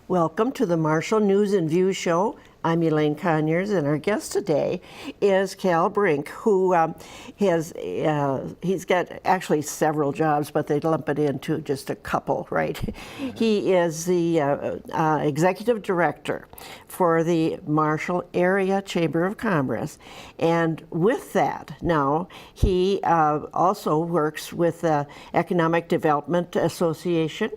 Welcome to the Marshall News and Views Show. I'm Elaine Conyers, and our guest today is Cal Brink, who he's got actually several jobs, but they lump it into just a couple, right? Mm-hmm. He is the executive director for the Marshall Area Chamber of Commerce, and with that, now he also works with the Economic Development Association,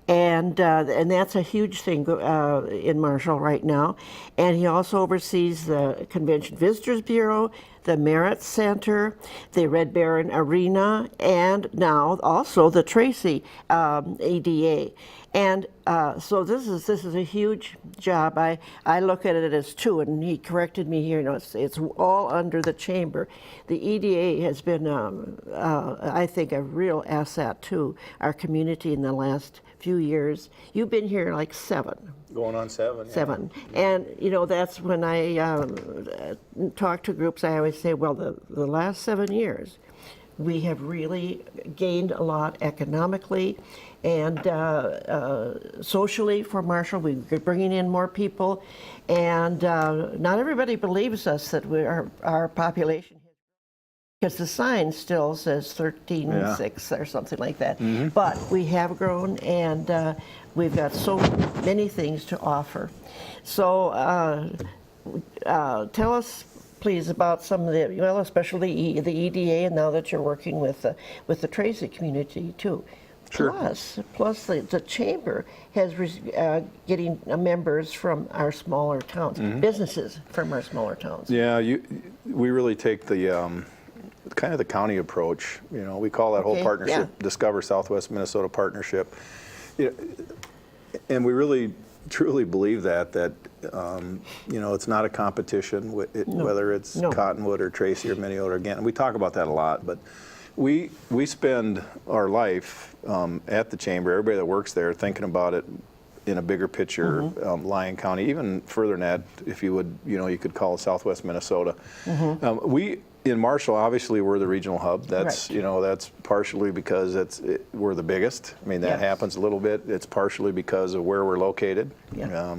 and that's a huge thing in Marshall right now. And he also oversees the Convention Visitors Bureau, the Merit Center, the Red Baron Arena, and now also the Tracy EDA. And so this is a huge job. I look at it as two, and he corrected me here. You know, it's all under the chamber. The EDA has been, I think, a real asset to our community in the last few years. You've been here like 7. Going on 7. Yeah. 7. And, you know, that's when I talk to groups, I always say, well, the last 7 years, we have really gained a lot economically and socially for Marshall. We're bringing in more people, and not everybody believes us that our population, because the sign still says 13.6 or something like that. Mm-hmm. But we have grown, and we've got so many things to offer. So tell us, please, about some of the, well, especially the EDA, and now that you're working with the Tracy community too. Sure. Plus the chamber has getting members from our smaller towns, mm-hmm. businesses from our smaller towns. Yeah, we really take the kind of the county approach. You know, we call that whole partnership Discover Southwest Minnesota Partnership. You know, and we really truly believe that you know, it's not a competition, whether it's Cottonwood or Tracy or Minneota or Gantt. And we talk about that a lot, but we spend our life at the chamber, everybody that works there, thinking about it in a bigger picture, mm-hmm. Lyon County, even further than that, if you would, you know, you could call it Southwest Minnesota. Mm-hmm. In Marshall, obviously, we're the regional hub. That's right. You know, that's partially because we're the biggest. I mean, that happens a little bit. It's partially because of where we're located. Yeah.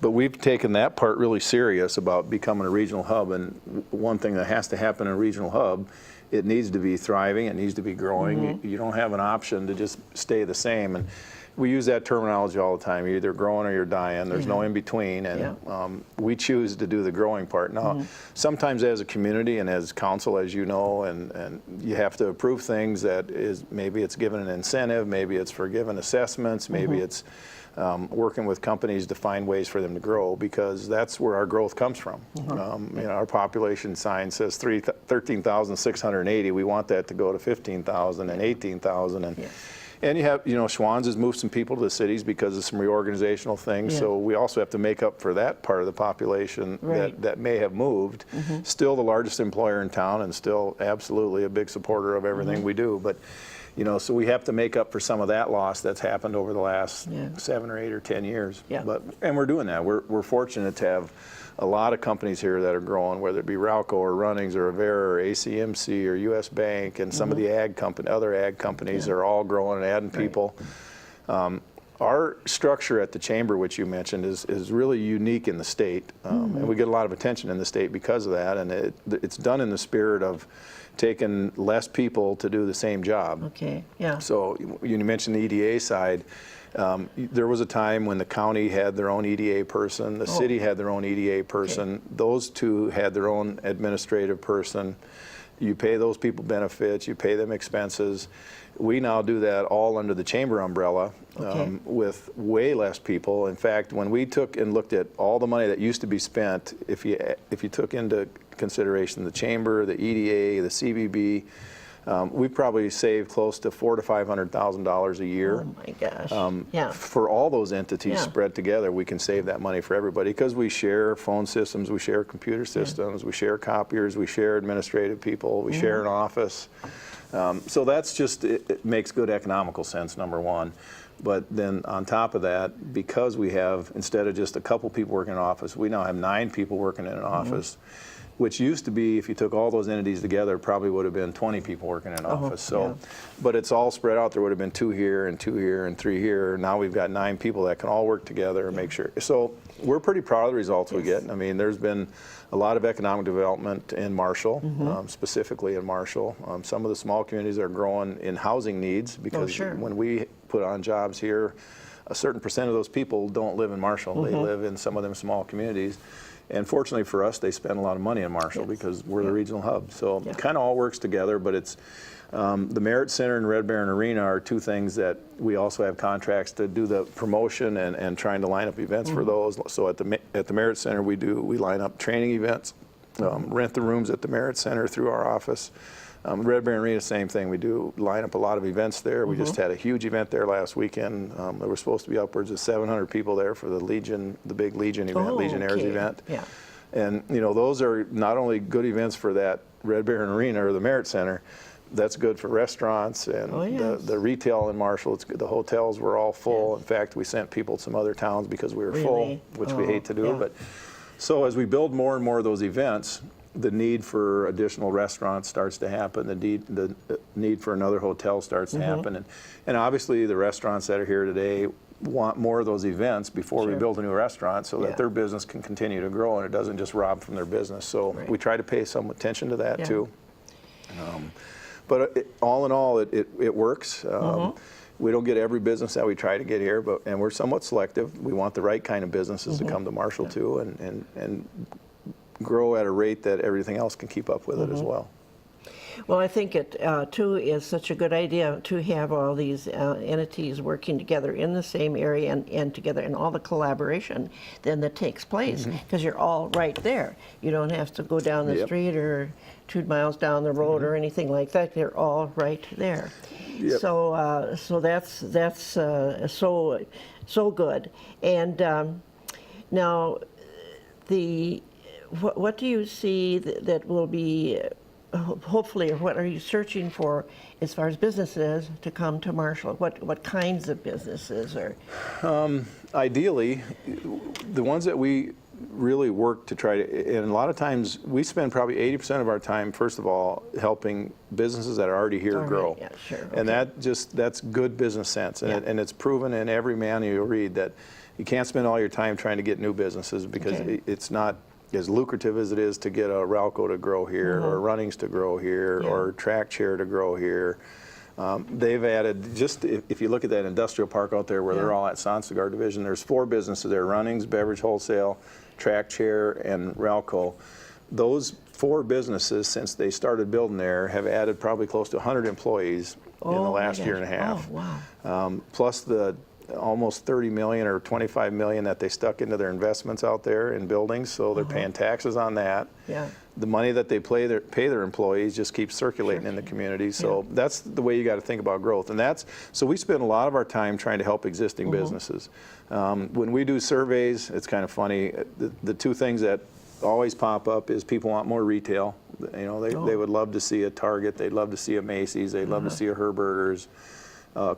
But we've taken that part really serious about becoming a regional hub. And one thing that has to happen in a regional hub, it needs to be thriving. It needs to be growing. Mm-hmm. You don't have an option to just stay the same. And we use that terminology all the time. You're either growing or you're dying. There's no in between, and we choose to do the growing part. Now, sometimes as a community and as council, as you know, and you have to approve things that is, maybe it's given an incentive, maybe it's for given assessments, maybe it's working with companies to find ways for them to grow, because that's where our growth comes from. You know, our population sign says 13,680. We want that to go to 15,000 and 18,000. And you have, you know, Schwann's has moved some people to the cities because of some reorganizational things. Yeah. So we also have to make up for that part of the population that may have moved. Mm-hmm. Still the largest employer in town, and still absolutely a big supporter of everything we do. But, you know, so we have to make up for some of that loss that's happened over the last 7 or 8 or 10 years. Yeah. And we're doing that. We're fortunate to have a lot of companies here that are growing, whether it be Ralco or Runnings or Avera or ACMC or U.S. Bank, and some of the other ag companies are all growing and adding people. Our structure at the chamber, which you mentioned, is really unique in the state, and we get a lot of attention in the state because of that. And it's done in the spirit of taking less people to do the same job. Okay. Yeah. So you mentioned the EDA side. There was a time when the county had their own EDA person, the city had their own EDA person, those two had their own administrative person. You pay those people benefits, you pay them expenses. We now do that all under the chamber umbrella with way less people. In fact, when we took and looked at all the money that used to be spent, if you took into consideration the chamber, the EDA, the CVB, we probably saved close to $400,000 to $500,000 a year. Oh my gosh! For all those entities spread together, we can save that money for everybody, because we share phone systems, we share computer systems, we share copiers, we share administrative people, we share an office. So that's just, it makes good economical sense, number one. But then on top of that, because we have, instead of just a couple people working in an office, we now have 9 people working in an office. which used to be, if you took all those entities together, probably would have been 20 people working in an office. So, yeah. but it's all spread out. There would have been 2 here and 2 here and 3 here. Now we've got 9 people that can all work together and make sure. So we're pretty proud of the results we get. I mean, there's been a lot of economic development in Marshall, specifically in Marshall. Some of the small communities are growing in housing needs because when we put on jobs here, a certain percent of those people don't live in Marshall. They live in some of them small communities. And fortunately for us, they spend a lot of money in Marshall because we're the regional hub. So it kind of all works together, but it's the Merit Center and Red Baron Arena are 2 things that we also have contracts to do the promotion and trying to line up events for those. So at the Merit Center, we line up training events, rent the rooms at the Merit Center through our office. Red Baron Arena, same thing. We do line up a lot of events there. We just had a huge event there last weekend. There were supposed to be upwards of 700 people there for the big Legion event, Legionnaires event. Yeah. And you know, those are not only good events for that Red Baron Arena or the Merit Center, that's good for restaurants and the retail in Marshall. The hotels were all full. In fact, we sent people to some other towns because we were full, which we hate to do. But so as we build more and more of those events, the need for additional restaurants starts to happen. The need for another hotel starts to happen. And obviously the restaurants that are here today want more of those events before we build a new restaurant so that their business can continue to grow and it doesn't just rob from their business. So we try to pay some attention to that too. But all in all, it works. We don't get every business that we try to get here, and we're somewhat selective. We want the right kind of businesses to come to Marshall too and grow at a rate that everything else can keep up with it as well. Well, I think it too is such a good idea to have all these entities working together in the same area and together and all the collaboration then that takes place because you're all right there. You don't have to go down the street or 2 miles down the road or anything like that. They're all right there. So so that's so good. And now what do you see that will be hopefully, or what are you searching for as far as businesses to come to Marshall? What kinds of businesses are? Ideally, the ones that we really work to try to, and a lot of times we spend probably 80% of our time, first of all, helping businesses that are already here grow. Yeah, sure. And that's good business sense. And it's proven in every manual you read that you can't spend all your time trying to get new businesses because it's not as lucrative as it is to get a Ralco to grow here or Runnings to grow here or Track Chair to grow here. They've added, just if you look at that industrial park out there where they're all at Sonstigar Division, there's 4 businesses there: Runnings, Beverage Wholesale, Track Chair, and Ralco. Those 4 businesses, since they started building there, have added probably close to 100 employees in the last year and a half. Oh, wow. Plus the almost 30 million or 25 million that they stuck into their investments out there in buildings, so they're paying taxes on that. Yeah. The money that they pay their employees just keeps circulating in the community. So that's the way you got to think about growth. And so we spend a lot of our time trying to help existing businesses. When we do surveys, it's kind of funny. The 2 things that always pop up is people want more retail. You know, they would love to see a Target, they'd love to see a Macy's, they'd love to see a Herberger's,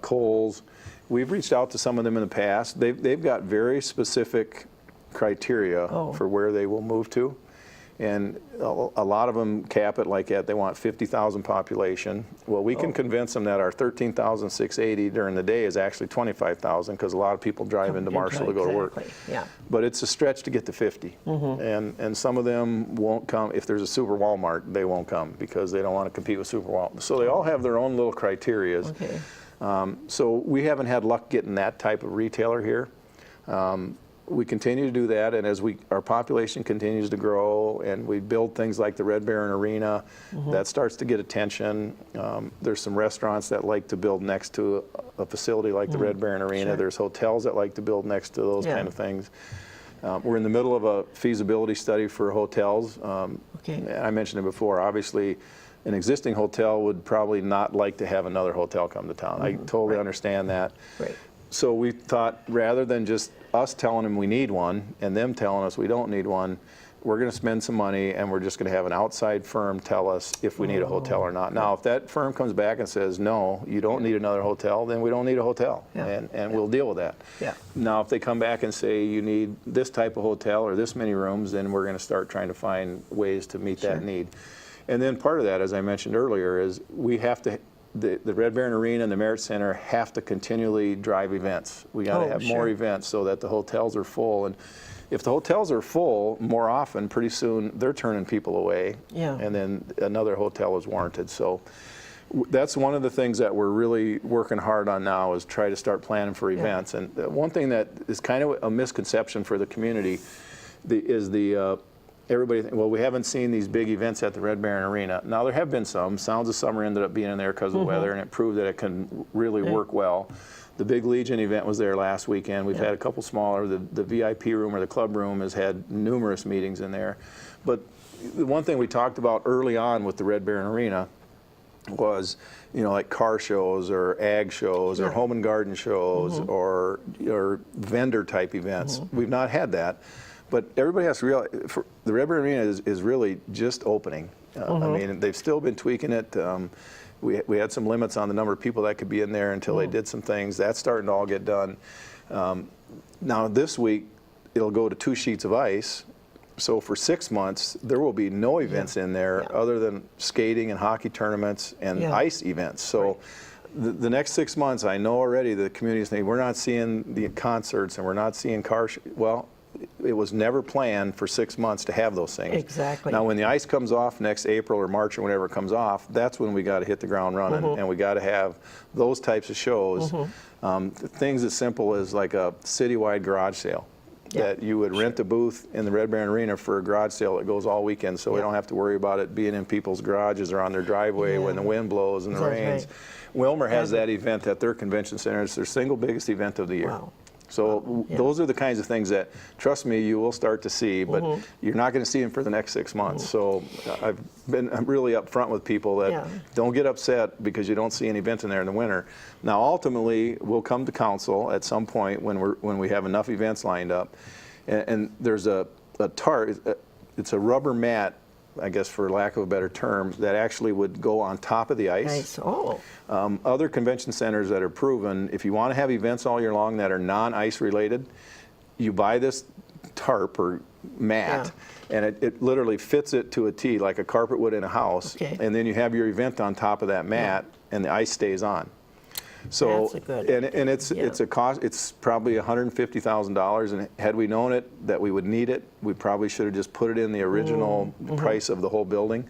Kohl's. We've reached out to some of them in the past. They've got very specific criteria for where they will move to. And a lot of them cap it like that. They want 50,000 population. Well, we can convince them that our 13,680 during the day is actually 25,000 because a lot of people drive into Marshall to go to work. Yeah. But it's a stretch to get to 50. And some of them won't come. If there's a Super Walmart, they won't come because they don't want to compete with Super Walmart. So they all have their own little criterias. So we haven't had luck getting that type of retailer here. We continue to do that, and as our population continues to grow and we build things like the Red Baron Arena, that starts to get attention. There's some restaurants that like to build next to a facility like the Red Baron Arena. There's hotels that like to build next to those kind of things. We're in the middle of a feasibility study for hotels. I mentioned it before, obviously an existing hotel would probably not like to have another hotel come to town. I totally understand that. So we thought rather than just us telling them we need one and them telling us we don't need one, we're going to spend some money, and we're just going to have an outside firm tell us if we need a hotel or not. Now, if that firm comes back and says, no, you don't need another hotel, then we don't need a hotel, and we'll deal with that. Yeah. Now, if they come back and say you need this type of hotel or this many rooms, then we're going to start trying to find ways to meet that need. And then part of that, as I mentioned earlier, is we have to, the Red Baron Arena and the Merit Center have to continually drive events. We got to have more events so that the hotels are full. And if the hotels are full more often, pretty soon they're turning people away, and then another hotel is warranted. So that's one of the things that we're really working hard on now, is try to start planning for events. And one thing that is kind of a misconception for the community is everybody, well, we haven't seen these big events at the Red Baron Arena. Now, there have been some. Sounds of Summer ended up being in there because of the weather, and it proved that it can really work well. The big Legion event was there last weekend. We've had a couple smaller. The VIP room or the club room has had numerous meetings in there. But the one thing we talked about early on with the Red Baron Arena was, like car shows or ag shows or home and garden shows or vendor type events. We've not had that. But everybody has to realize, the Red Baron Arena is really just opening. I mean, they've still been tweaking it. We had some limits on the number of people that could be in there until they did some things. That's starting to all get done. Now this week, it'll go to 2 sheets of ice. So for 6 months, there will be no events in there other than skating and hockey tournaments and ice events. So the next 6 months, I know already the community's saying, we're not seeing the concerts and we're not seeing well, it was never planned for 6 months to have those things. Exactly. Now, when the ice comes off next April or March or whenever it comes off, that's when we got to hit the ground running, and we got to have those types of shows. Things as simple as like a citywide garage sale. That you would rent a booth in the Red Baron Arena for a garage sale that goes all weekend, so we don't have to worry about it being in people's garages or on their driveway when the wind blows and the rains. Wilmer has that event at their convention center. It's their single biggest event of the year. Wow. So those are the kinds of things that, trust me, you will start to see, but you're not going to see them for the next 6 months. So I'm really upfront with people that don't get upset because you don't see an event in there in the winter. Now, ultimately, we'll come to council at some point when we have enough events lined up, and there's a tarp. It's a rubber mat, I guess for lack of a better term, that actually would go on top of the ice. Nice. Oh. Other convention centers that are proven, if you want to have events all year long that are non-ice related, you buy this tarp or mat, and it literally fits it to a T like a carpet would in a house, and then you have your event on top of that mat, and the ice stays on. So That's a good and it's a cost. It's probably $150,000, and had we known that we would need it, we probably should have just put it in the original price of the whole building.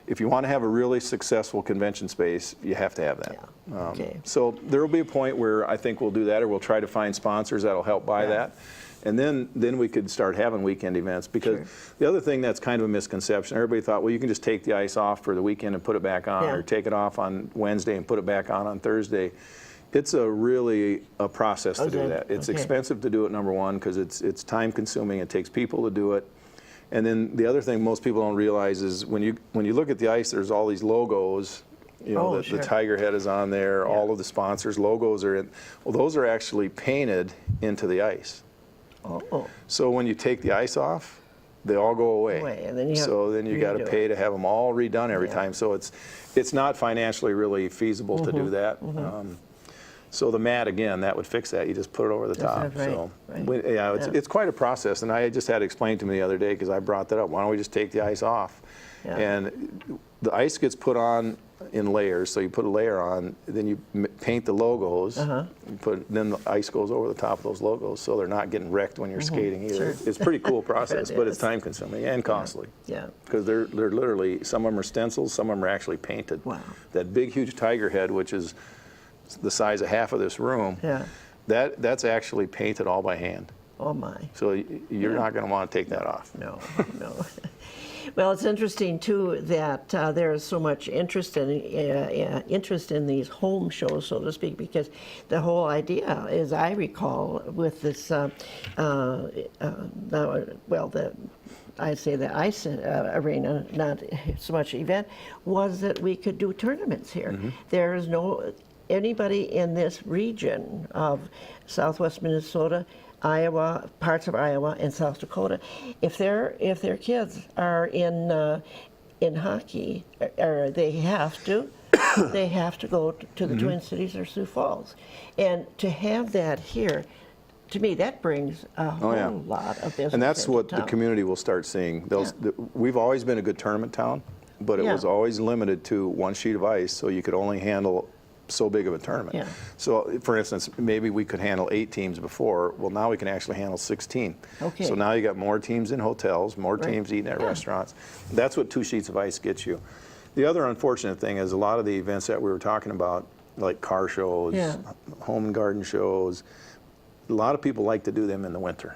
If you want to have a really successful convention space, you have to have that. So there will be a point where I think we'll do that, or we'll try to find sponsors that'll help buy that. And then we could start having weekend events, because the other thing that's kind of a misconception, everybody thought, well, you can just take the ice off for the weekend and put it back on, or take it off on Wednesday and put it back on Thursday. It's really a process to do that. It's expensive to do it, number one, because it's time consuming. It takes people to do it. And then the other thing most people don't realize is when you look at the ice, there's all these logos. The Tiger head is on there. All of the sponsors' logos are in. Well, those are actually painted into the ice. So when you take the ice off, they all go away. And then you got to pay to have them all redone every time. So it's not financially really feasible to do that. So the mat, again, that would fix that. You just put it over the top. So it's quite a process. And I just had explained to me the other day, because I brought that up. Then we just take the ice off? And the ice gets put on in layers. So you put a layer on, then you paint the logos. Then the ice goes over the top of those logos, so they're not getting wrecked when you're skating either. It's a pretty cool process, but it's time consuming and costly. Because they're literally, some of them are stencils, some of them are actually painted. That big, huge tiger head, which is the size of half of this room, that's actually painted all by hand. Oh my. So you're not going to want to take that off. No. Well, it's interesting too that there is so much interest in these home shows, so to speak, because the whole idea, as I recall, with this I say the ice arena, not so much event, was that we could do tournaments here. There is no anybody in this region of Southwest Minnesota Iowa, parts of Iowa and South Dakota, if their kids are in hockey, or they have to, they have to go to the Twin Cities or Sioux Falls, and to have that here, to me, that brings a whole lot of business. And that's into what town. the community will start seeing. We've always been a good tournament town, but it was always limited to one sheet of ice, so you could only handle so big of a tournament. Yeah. So, for instance, maybe we could handle 8 teams before. Well, now we can actually handle 16. Okay. So now you got more teams in hotels, more teams eating at restaurants. That's what 2 sheets of ice gets you. The other unfortunate thing is a lot of the events that we were talking about, like car shows, home and garden shows, a lot of people like to do them in the winter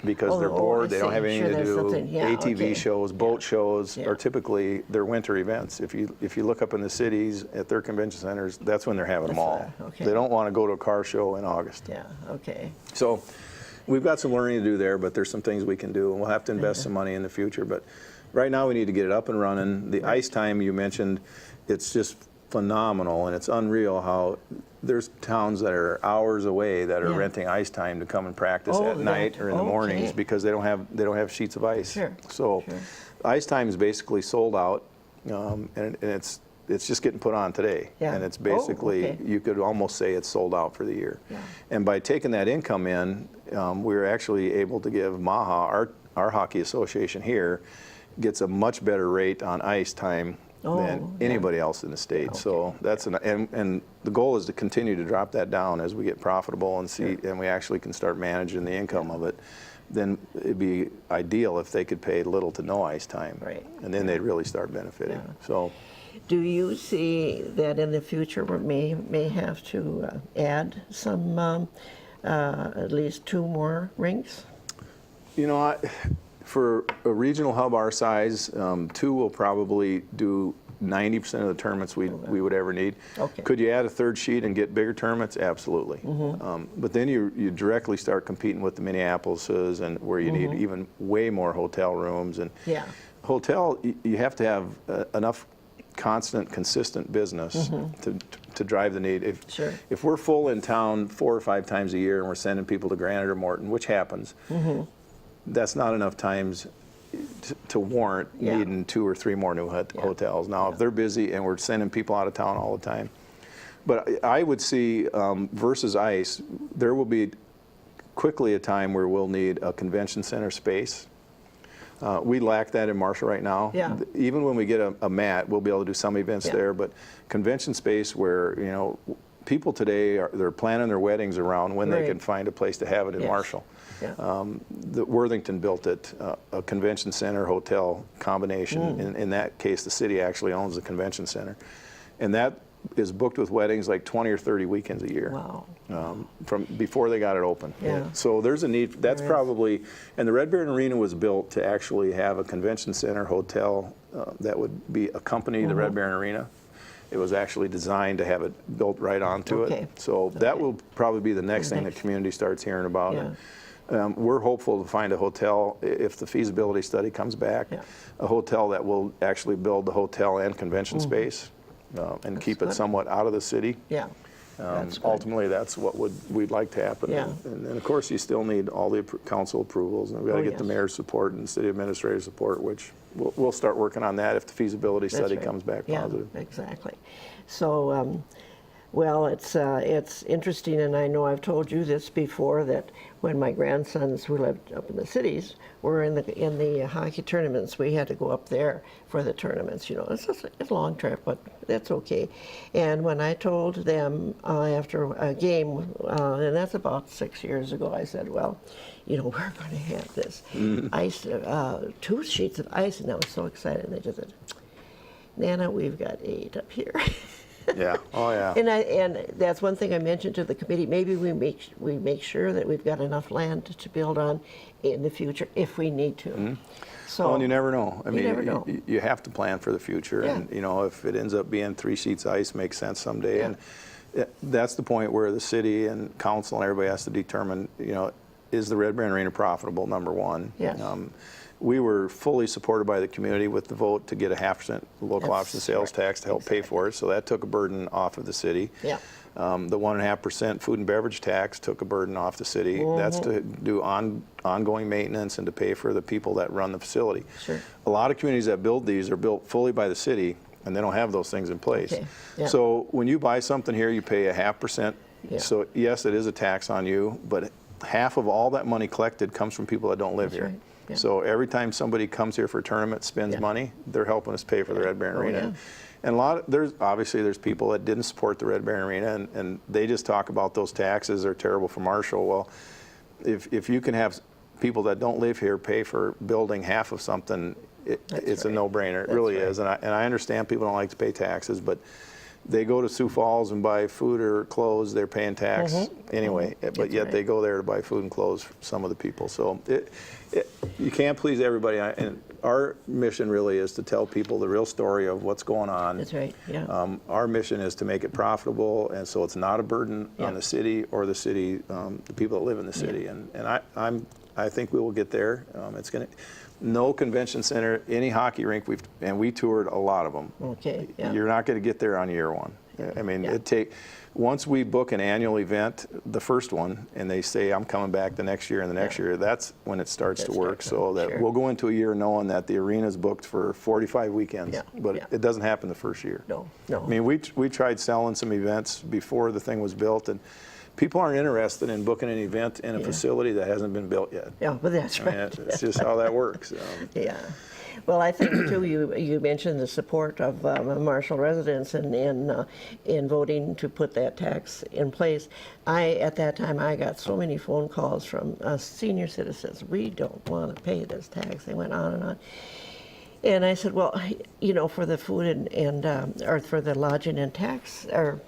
because they're bored, they don't have anything to do. ATV shows, boat shows are typically their winter events. If you look up in the cities at their convention centers, that's when they're having them all. They don't want to go to a car show in August. Yeah, okay. So we've got some learning to do there, but there's some things we can do, and we'll have to invest some money in the future. But right now we need to get it up and running. The ice time you mentioned, it's just phenomenal, and it's unreal how there's towns that are hours away that are renting ice time to come and practice at night or in the mornings because they don't have sheets of ice. So ice time is basically sold out, and it's just getting put on today. And it's basically, you could almost say it's sold out for the year. And by taking that income in, we're actually able to give MAHA, our hockey association here, gets a much better rate on ice time than anybody else in the state. So that's and the goal is to continue to drop that down as we get profitable and see, and we actually can start managing the income of it. Then it'd be ideal if they could pay little to no ice time, and then they'd really start benefiting. So, do you see that in the future we may have to add some, at least 2 more rinks? You know, for a regional hub our size, 2 will probably do 90% of the tournaments we would ever need. Could you add a 3rd sheet and get bigger tournaments? Absolutely. But then you directly start competing with the Minneapolises, and where you need even way more hotel rooms. And hotel, you have to have enough constant, consistent business to drive the need. If we're full in town 4 or 5 times a year and we're sending people to Granite or Morton, which happens, that's not enough times to warrant needing 2 or 3 more new hotels. Now, if they're busy and we're sending people out of town all the time. But I would see, versus ice, there will be quickly a time where we'll need a convention center space. We lack that in Marshall right now. Even when we get a mat, we'll be able to do some events there, but convention space where, you know, people today, they're planning their weddings around when they can find a place to have it in Marshall. The Worthington built it, a convention center hotel combination. In that case, the city actually owns the convention center. And that is booked with weddings like 20 or 30 weekends a year. From before they got it open. So there's a need. That's probably, and the Red Baron Arena was built to actually have a convention center hotel that would be accompany the Red Baron Arena. It was actually designed to have it built right onto it. So that will probably be the next thing the community starts hearing about. We're hopeful to find a hotel, if the feasibility study comes back, a hotel that will actually build the hotel and convention space and keep it somewhat out of the city. Ultimately, that's what we'd like to happen. And then, of course, you still need all the council approvals, and we've got to get the mayor's support and city administrator's support, which we'll start working on that if the feasibility study comes back positive. Exactly. So, well, it's interesting, and I know I've told you this before, that when my grandsons who lived up in the cities were in the hockey tournaments, we had to go up there for the tournaments. You know, it's a long trip, but that's okay. And when I told them after a game, and that's about 6 years ago, I said, well, you know, we're going to have this ice, 2 sheets of ice, and I was so excited. And they just said, Nana, we've got 8 up here. And that's one thing I mentioned to the committee. Maybe we make sure that we've got enough land to build on in the future if we need to. So, well, and you never know. I mean, never know. You have to plan for the future, and you know, if it ends up being 3 sheets of ice, makes sense someday. And that's the point where the city and council and everybody has to determine, you know, is the Red Baron Arena profitable? Number one. we were fully supported by the community with the vote to get a 0.5% local option sales tax to help pay for it. So that took a burden off of the city. Yeah. The 1.5% food and beverage tax took a burden off the city. That's to do ongoing maintenance and to pay for the people that run the facility. Sure. A lot of communities that build these are built fully by the city, and they don't have those things in place. Okay. Yeah. So when you buy something here, you pay a 0.5%. Yeah. So yes, it is a tax on you, but half of all that money collected comes from people that don't live here. Right. Yeah. So every time somebody comes here for a tournament, spends money, they're helping us pay for the Red Baron Arena. Yeah. And there's people that didn't support the Red Baron Arena, and they just talk about those taxes are terrible for Marshall. Well, if you can have people that don't live here pay for building half of something, it's a no-brainer. It really is. And I understand people don't like to pay taxes, but they go to Sioux Falls and buy food or clothes, they're paying tax anyway, but yet they go there to buy food and clothes for some of the people. So you can't please everybody. And our mission really is to tell people the real story of what's going on. That's right, yeah. Our mission is to make it profitable, and so it's not a burden on the city or the city, the people that live in the city. And I think we will get there. It's going to. No convention center, any hockey rink, we toured a lot of them. Okay, yeah. You're not going to get there on year one. I mean, once we book an annual event, the first one, and they say, I'm coming back the next year and the next year, that's when it starts to work. So that we'll go into a year knowing that the arena's booked for 45 weekends, but it doesn't happen the first year. No. I mean, we tried selling some events before the thing was built, and people aren't interested in booking an event in a facility that hasn't been built yet. Yeah, but that's right. It's just how that works. Yeah. Well, I think too. You mentioned the support of Marshall residents in voting to put that tax in place. At that time I got so many phone calls from senior citizens. We don't want to pay this tax. They went on and on. And I said, well, for the food and or for the lodging and tax or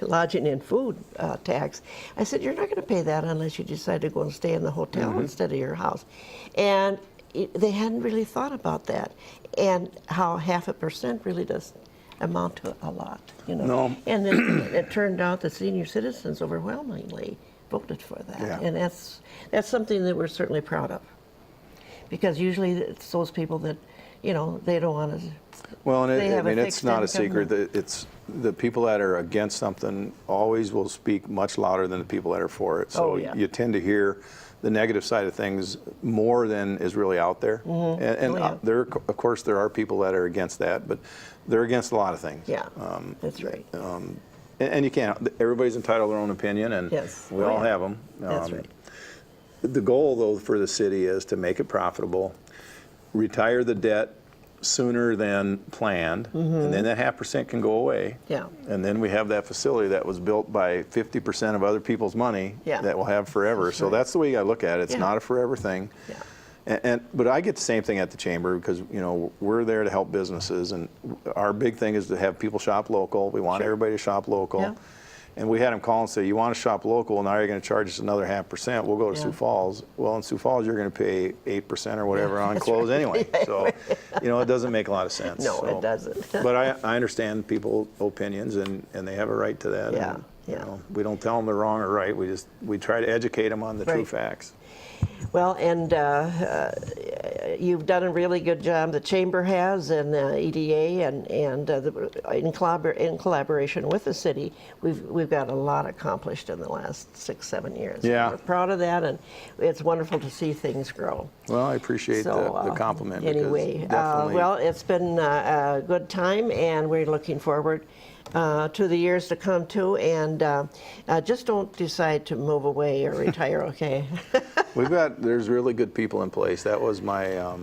lodging and food tax, I said, you're not going to pay that unless you decide to go and stay in the hotel instead of your house. And they hadn't really thought about that, and how 0.5% really does amount to a lot, No. And then it turned out that senior citizens overwhelmingly voted for that, and that's something that we're certainly proud of, because usually it's those people that, they don't want to. Well, and it's not a secret that it's the people that are against something always will speak much louder than the people that are for it. So you tend to hear the negative side of things more than is really out there. And of course, there are people that are against that, but they're against a lot of things. Yeah, that's right. And you can't. Everybody's entitled to their own opinion, and we all have them. That's right. The goal, though, for the city is to make it profitable, retire the debt sooner than planned, and then that 0.5% can go away. Yeah. And then we have that facility that was built by 50% of other people's money that we'll have forever. That's so that's the way you got to look at it. It's not a forever thing. Yeah. But I get the same thing at the chamber because we're there to help businesses, and our big thing is to have people shop local. We want everybody to shop local. Yeah. And we had them call and say, you want to shop local, now you're going to charge us another 0.5%. We'll go to Sioux Falls. Well, in Sioux Falls, you're going to pay 8% or whatever on clothes anyway. So, it doesn't make a lot of sense. No, it doesn't. But I understand people's opinions, and they have a right to that. Yeah. And, we don't tell them they're wrong or right. We try to educate them on the true facts. Well, and you've done a really good job. The chamber has, and EDA, and in collaboration with the city, we've got a lot accomplished in the last 6-7 years. Yeah, we're proud of that, and it's wonderful to see things grow. Well, I appreciate the compliment. Anyway, well, it's been a good time, and we're looking forward to the years to come too, and just don't decide to move away or retire, okay? There's really good people in place. That was my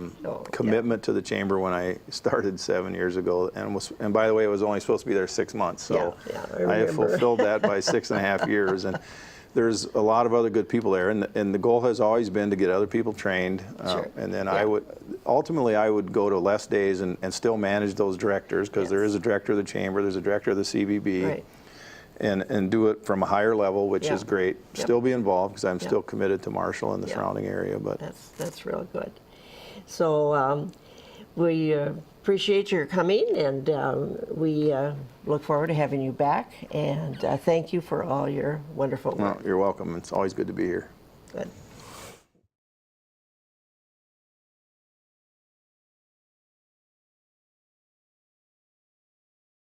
commitment to the chamber when I started 7 years ago, and by the way, it was only supposed to be there 6 months, so I have fulfilled that by 6.5 years, and there's a lot of other good people there, and the goal has always been to get other people trained, and then I would go to less days and still manage those directors, because there is a director of the chamber, there's a director of the CVB, and do it from a higher level, which is great. Still be involved, because I'm still committed to Marshall and the surrounding area. But that's real good. So we appreciate your coming, and we look forward to having you back. And thank you for all your wonderful work. Well, you're welcome. It's always good to be here. Good.